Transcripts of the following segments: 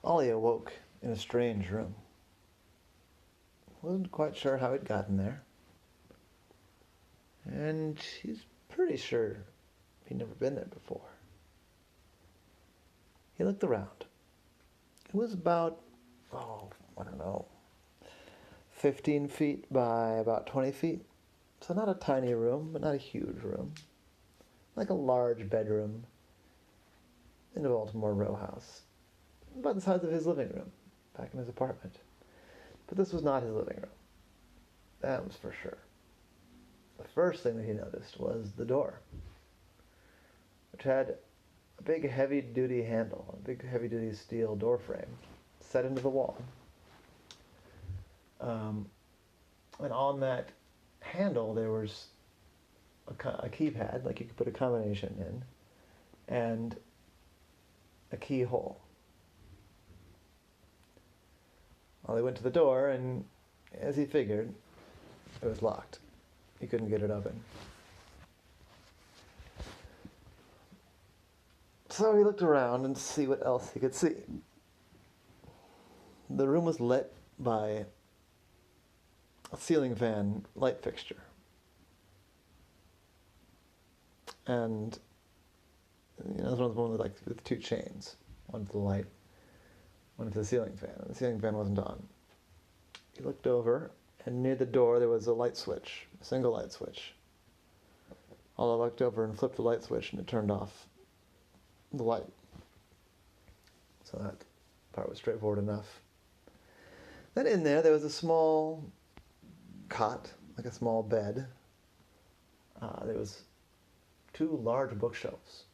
Ollie awoke in a strange room. Wasn't quite sure how he'd gotten there, and he's pretty sure he'd never been there before. He looked around. It was about, I don't know, 15 feet by about 20 feet. So not a tiny room, but not a huge room. Like a large bedroom in a Baltimore row house. About the size of his living room, back in his apartment. But this was not his living room. That was for sure. The first thing that he noticed was the door, which had a big heavy-duty handle, a big heavy-duty steel door frame set into the wall. And on that handle there was a keypad, like you could put a combination in, and a keyhole. Well, he went to the door, and as he figured, it was locked. He couldn't get it open. So he looked around and see what else he could see. The room was lit by a ceiling fan light fixture. And this one was one with two chains. One to the light, one to the ceiling fan. And the ceiling fan wasn't on. He looked over, and near the door there was a light switch, a single light switch. I looked over and flipped the light switch, and it turned off the light. So that part was straightforward enough. Then in there was a small cot, like a small bed. There was two large bookshelves,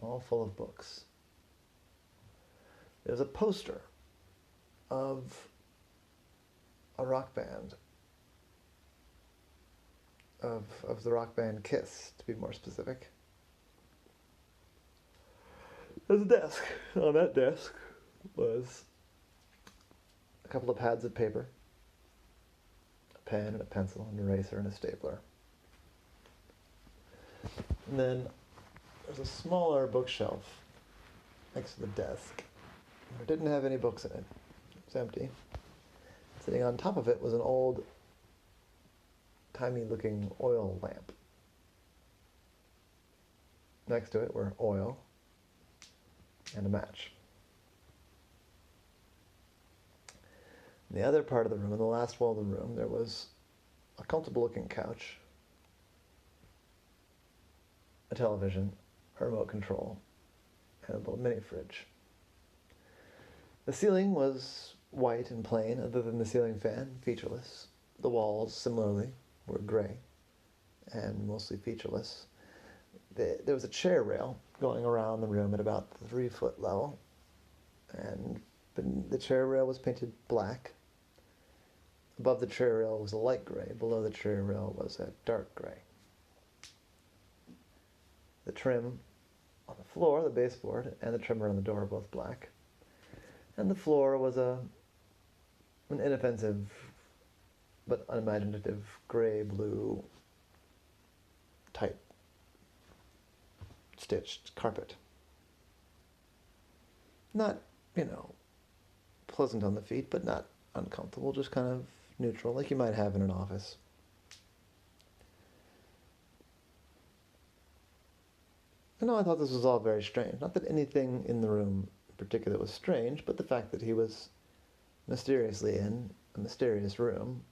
all full of books. There was a poster of a rock band, of the rock band Kiss, to be more specific. There's a desk. On that desk was a couple of pads of paper, a pen and a pencil, an eraser and a stapler. And then there's a smaller bookshelf next to the desk. It didn't have any books in it. It was empty. Sitting on top of it was an old, timey-looking oil lamp. Next to it were oil and a match. In the other part of the room, in the last wall of the room, there was a comfortable-looking couch, a television, a remote control, and a little mini fridge. The ceiling was white and plain, other than the ceiling fan, featureless. The walls, similarly, were gray and mostly featureless. There was a chair rail going around the room at about the 3-foot level, and the chair rail was painted black. Above the chair rail was a light gray. Below the chair rail was a dark gray. The trim on the floor, the baseboard, and the trim around the door were both black. And the floor was an inoffensive but unimaginative gray-blue tight stitched carpet. Not, pleasant on the feet, but not uncomfortable, just kind of neutral, like you might have in an office. I thought this was all very strange. Not that anything in the room in particular was strange, but the fact that he was mysteriously in a mysterious room,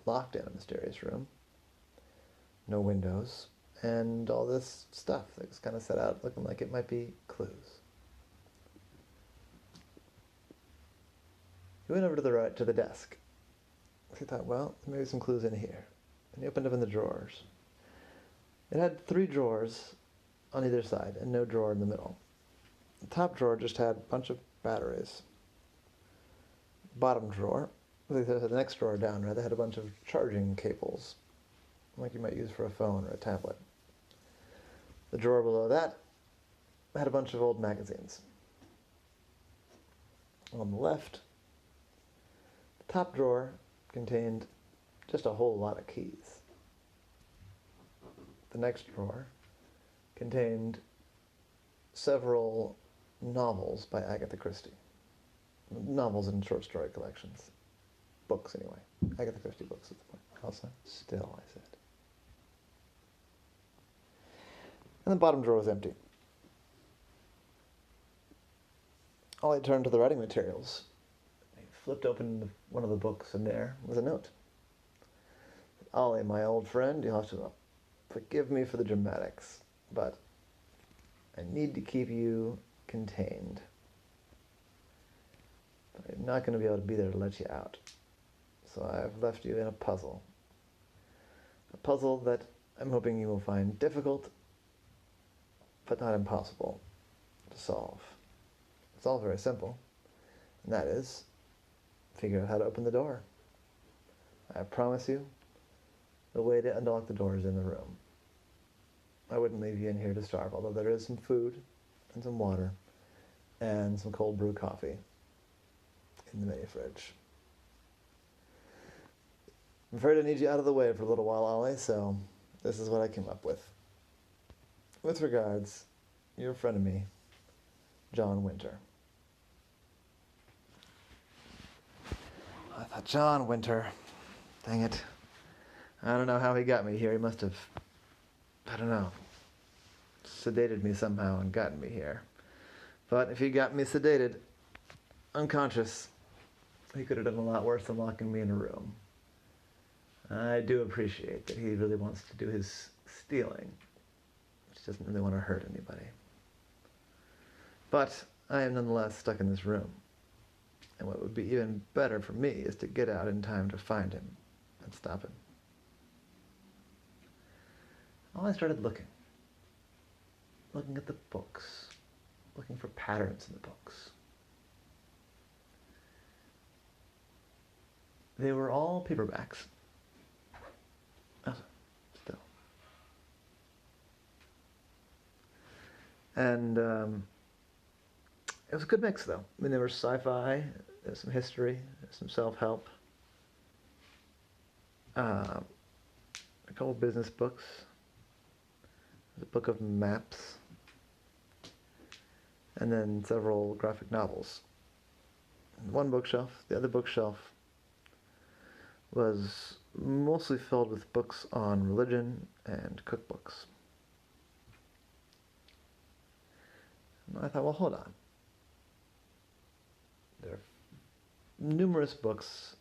locked in a mysterious room, no windows, and all this stuff that was kind of set out looking like it might be clues. He went over to the right, to the desk. He thought, well, maybe some clues in here. And he opened up in the drawers. It had 3 drawers on either side and no drawer in the middle. The top drawer just had a bunch of batteries. Bottom drawer, the next drawer down, rather, had a bunch of charging cables, like you might use for a phone or a tablet. The drawer below that had a bunch of old magazines. On the left, the top drawer contained just a whole lot of keys. The next drawer contained several novels by Agatha Christie. Novels and short story collections. Books, anyway. Agatha Christie books at the point. Elsa, still, I said. And the bottom drawer was empty. Ollie turned to the writing materials. He flipped open one of the books, and there was a note. Ollie, my old friend, you'll have to forgive me for the dramatics, but I need to keep you contained. But I'm not going to be able to be there to let you out. So I've left you in a puzzle. A puzzle that I'm hoping you will find difficult, but not impossible to solve. It's all very simple, and that is, figure out how to open the door. I promise you, the way to unlock the door is in the room. I wouldn't leave you in here to starve, although there is some food and some water and some cold brew coffee in the mini fridge. I'm afraid I need you out of the way for a little while, Ollie, so this is what I came up with. With regards, your frenemy, John Winter. I thought, John Winter, dang it. I don't know how he got me here. He must have, I don't know, sedated me somehow and gotten me here. But if he got me sedated, unconscious, he could have done a lot worse than locking me in a room. I do appreciate that he really wants to do his stealing, which doesn't really want to hurt anybody. But I am nonetheless stuck in this room. And what would be even better for me is to get out in time to find him and stop him. I started looking at the books, looking for patterns in the books. They were all paperbacks. Oh, still. And it was a good mix, though. I mean, there was sci-fi, there's some history, there's some self-help, a couple business books, there's a book of maps, and then several graphic novels. And one bookshelf, the other bookshelf, was mostly filled with books on religion and cookbooks. And I thought, well, hold on. There are numerous books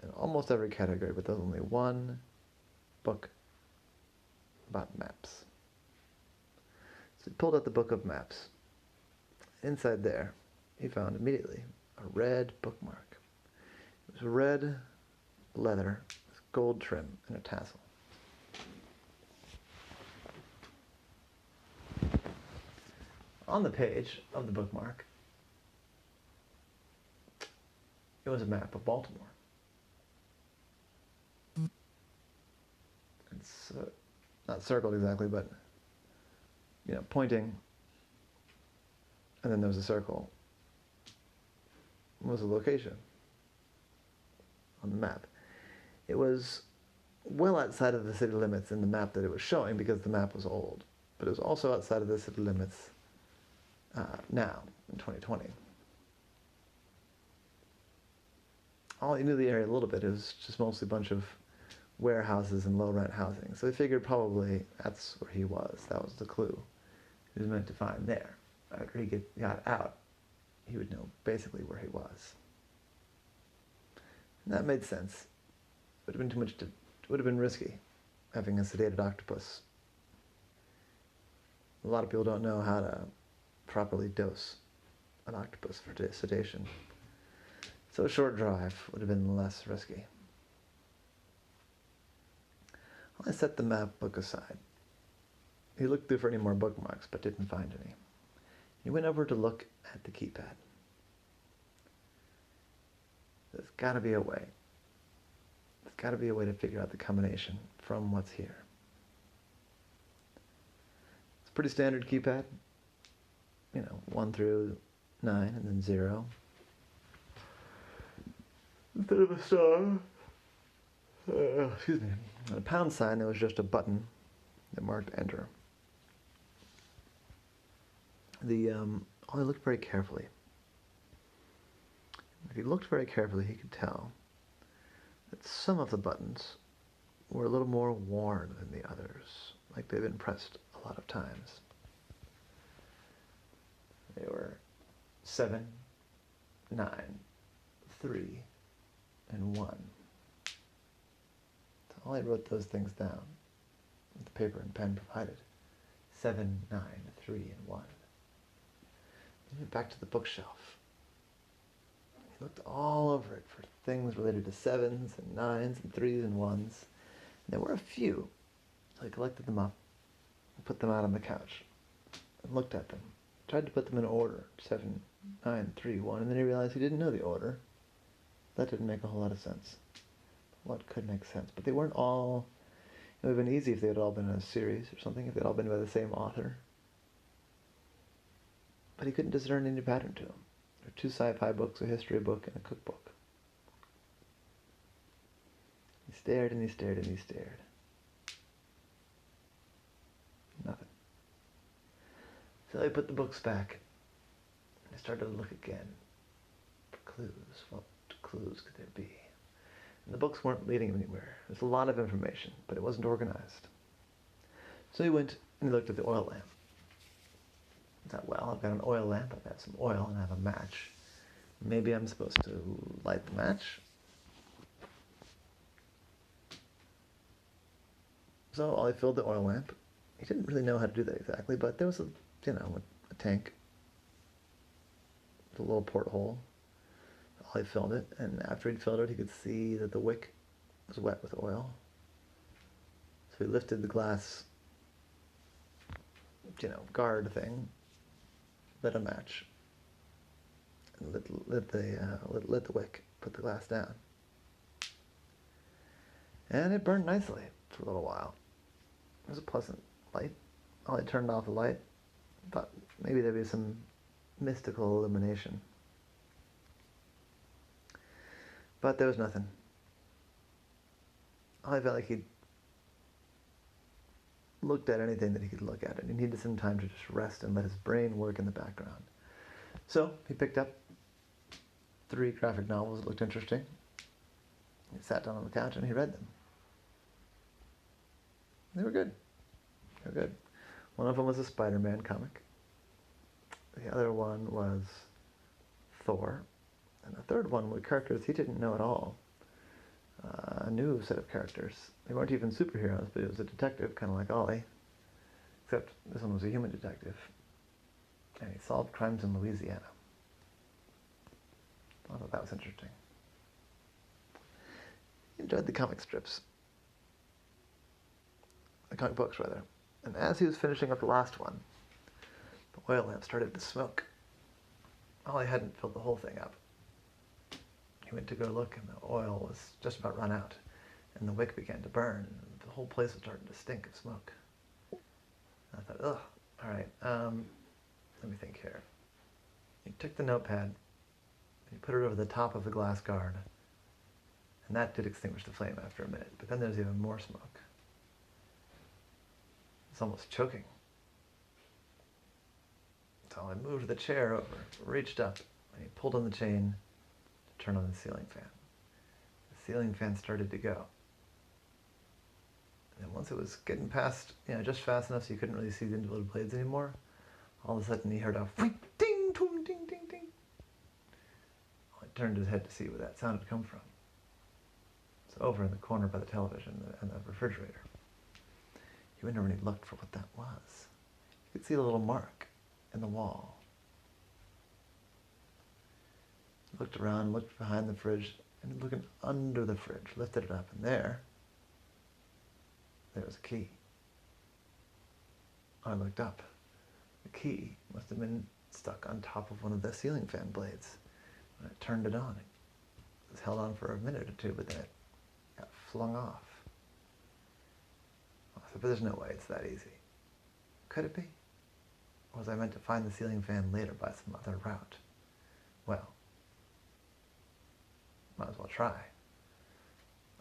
in almost every category, but there's only one book about maps. So he pulled out the book of maps. Inside there, he found immediately a red bookmark. It was red leather with gold trim and a tassel. On the page of the bookmark, it was a map of Baltimore. It's not circled exactly, but pointing, and then there was a circle. It was a location on the map. It was well outside of the city limits in the map that it was showing because the map was old, but it was also outside of the city limits now, in 2020. Ollie knew the area a little bit. It was just mostly a bunch of warehouses and low-rent housing. So he figured probably that's where he was. That was the clue he was meant to find there. After he got out, he would know basically where he was. And that made sense. It would have been too much it would have been risky, having a sedated octopus. A lot of people don't know how to properly dose an octopus for sedation. So a short drive would have been less risky. I set the map book aside. He looked through for any more bookmarks, but didn't find any. He went over to look at the keypad. There's got to be a way. There's got to be a way to figure out the combination from what's here. It's a pretty standard keypad. 1 through 9, and then 0. Instead of a star, excuse me, and a pound sign, there was just a button that marked enter. Ollie looked very carefully. If he looked very carefully, he could tell that some of the buttons were a little more worn than the others, like they'd been pressed a lot of times. They were 7, 9, 3, and 1. So Ollie wrote those things down with the paper and pen provided. 7, 9, 3, and 1. He went back to the bookshelf. He looked all over it for things related to 7s and 9s and 3s and 1s. And there were a few. So he collected them up and put them out on the couch and looked at them. Tried to put them in order. 7, 9, 3, 1. And then he realized he didn't know the order. That didn't make a whole lot of sense. What could make sense? But they weren't all... It would have been easy if they had all been in a series or something, if they'd all been by the same author. But he couldn't discern any pattern to them. There were 2 sci-fi books, a history book, and a cookbook. He stared and he stared and he stared. Nothing. So he put the books back and he started to look again for clues. What clues could there be? And the books weren't leading him anywhere. There's a lot of information, but it wasn't organized. So he went and he looked at the oil lamp. He thought, well, I've got an oil lamp, I've got some oil, and I have a match. Maybe I'm supposed to light the match. So Ollie filled the oil lamp. He didn't really know how to do that exactly, but there was a tank, with a little porthole. Ollie filled it, and after he'd filled it, he could see that the wick was wet with oil. So he lifted the glass, guard thing, lit a match, and lit the wick, put the glass down. And it burned nicely for a little while. It was a pleasant light. Ollie turned off the light, thought maybe there'd be some mystical illumination. But there was nothing. Ollie felt like he'd looked at anything that he could look at, and he needed some time to just rest and let his brain work in the background. So he picked up 3 graphic novels that looked interesting. He sat down on the couch and he read them. They were good. They were good. One of them was a Spider-Man comic. The other one was Thor. And the third one were characters he didn't know at all. A new set of characters. They weren't even superheroes, but it was a detective, kind of like Ollie. Except this one was a human detective. And he solved crimes in Louisiana. I thought that was interesting. He enjoyed the comic strips. The comic books, rather. And as he was finishing up the last one, the oil lamp started to smoke. Ollie hadn't filled the whole thing up. He went to go look, and the oil was just about run out, and the wick began to burn, and the whole place was starting to stink of smoke. And I thought, ugh, all right, let me think here. He took the notepad, and he put it over the top of the glass guard, and that did extinguish the flame after a minute, but then there's even more smoke. It's almost choking. So I moved the chair over, reached up, and he pulled on the chain to turn on the ceiling fan. The ceiling fan started to go. And then once it was getting past, just fast enough so you couldn't really see the individual blades anymore, all of a sudden he heard a ding, toom, ding, ding, ding. He turned his head to see where that sound had come from. It's over in the corner by the television and the refrigerator. He went over and he looked for what that was. You could see a little mark in the wall. He looked around, looked behind the fridge, and looking under the fridge, lifted it up, and there was a key. I looked up. The key must have been stuck on top of one of the ceiling fan blades. When I turned it on, it was held on for a minute or two, but then it got flung off. I said, but there's no way it's that easy. Could it be? Or was I meant to find the ceiling fan later by some other route? Well, might as well try.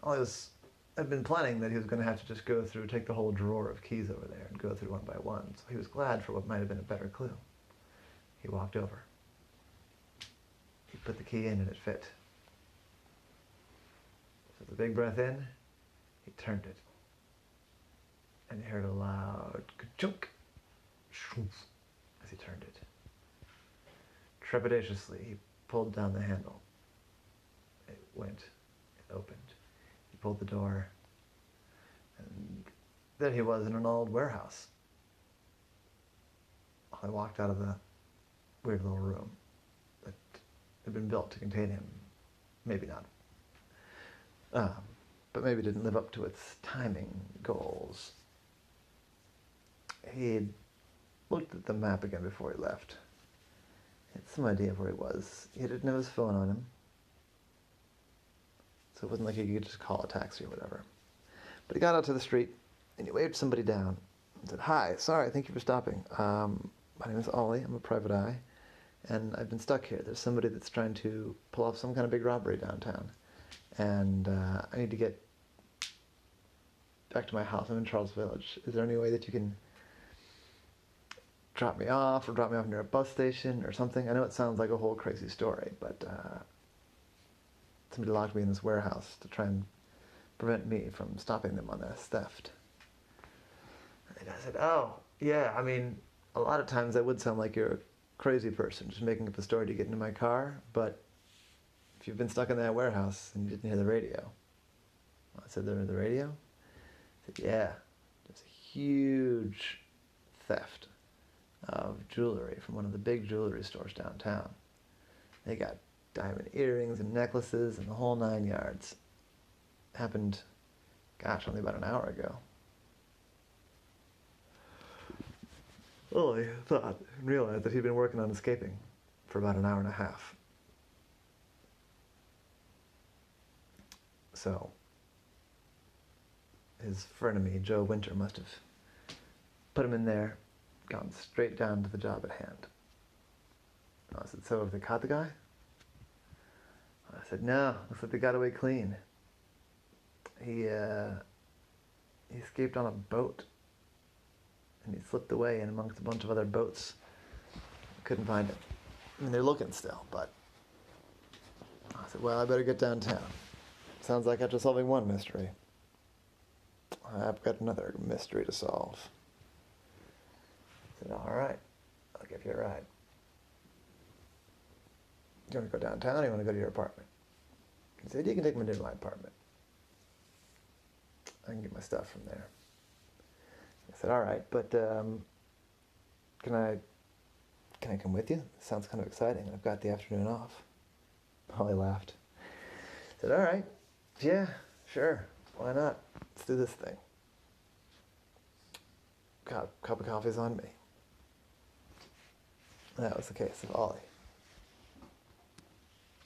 I'd been planning that he was going to have to just go through, take the whole drawer of keys over there and go through one by one, so he was glad for what might have been a better clue. He walked over. He put the key in and it fit. So with a big breath in, he turned it. And he heard a loud ka-chunk as he turned it. Trepidatiously, he pulled down the handle. It went, it opened. He pulled the door, and there he was in an old warehouse. I walked out of the weird little room that had been built to contain him. Maybe not. But maybe didn't live up to its timing goals. He looked at the map again before he left. He had some idea of where he was. He didn't have his phone on him, so it wasn't like he could just call a taxi or whatever. But he got out to the street, and he waved somebody down and said, "Hi, sorry, thank you for stopping. My name is Ollie, I'm a private eye, and I've been stuck here. There's somebody that's trying to pull off some kind of big robbery downtown, and I need to get back to my house. I'm in Charles Village. Is there any way that you can drop me off near a bus station or something?" I know it sounds like a whole crazy story, but somebody locked me in this warehouse to try and prevent me from stopping them on this theft. And the guy said, "Oh, yeah, I mean, a lot of times that would sound like you're a crazy person just making up a story to get into my car, but if you've been stuck in that warehouse and you didn't hear the radio." I said, "The radio?" He said, "Yeah, there's a huge theft of jewelry from one of the big jewelry stores downtown. They got diamond earrings and necklaces and the whole 9 yards. Happened, only about an hour ago." Well, I thought and realized that he'd been working on escaping for about an hour and a half. So, his frenemy, Joe Winter, must have put him in there, gone straight down to the job at hand. I said, "So have they caught the guy?" I said, "No, looks like they got away clean. He escaped on a boat, and he slipped away in amongst a bunch of other boats. Couldn't find him. I mean, they're looking still, but..." I said, "Well, I better get downtown. Sounds like after solving one mystery, I've got another mystery to solve." I said, "All right, I'll give you a ride. Do you want to go downtown or do you want to go to your apartment?" He said, "You can take me to my apartment. I can get my stuff from there." I said, "All right, but can I come with you? It sounds kind of exciting. I've got the afternoon off." Holly laughed. I said, "All right, yeah, sure, why not? Let's do this thing. Got a cup of coffee's on me." And that was the case of Ollie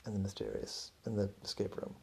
in the escape room.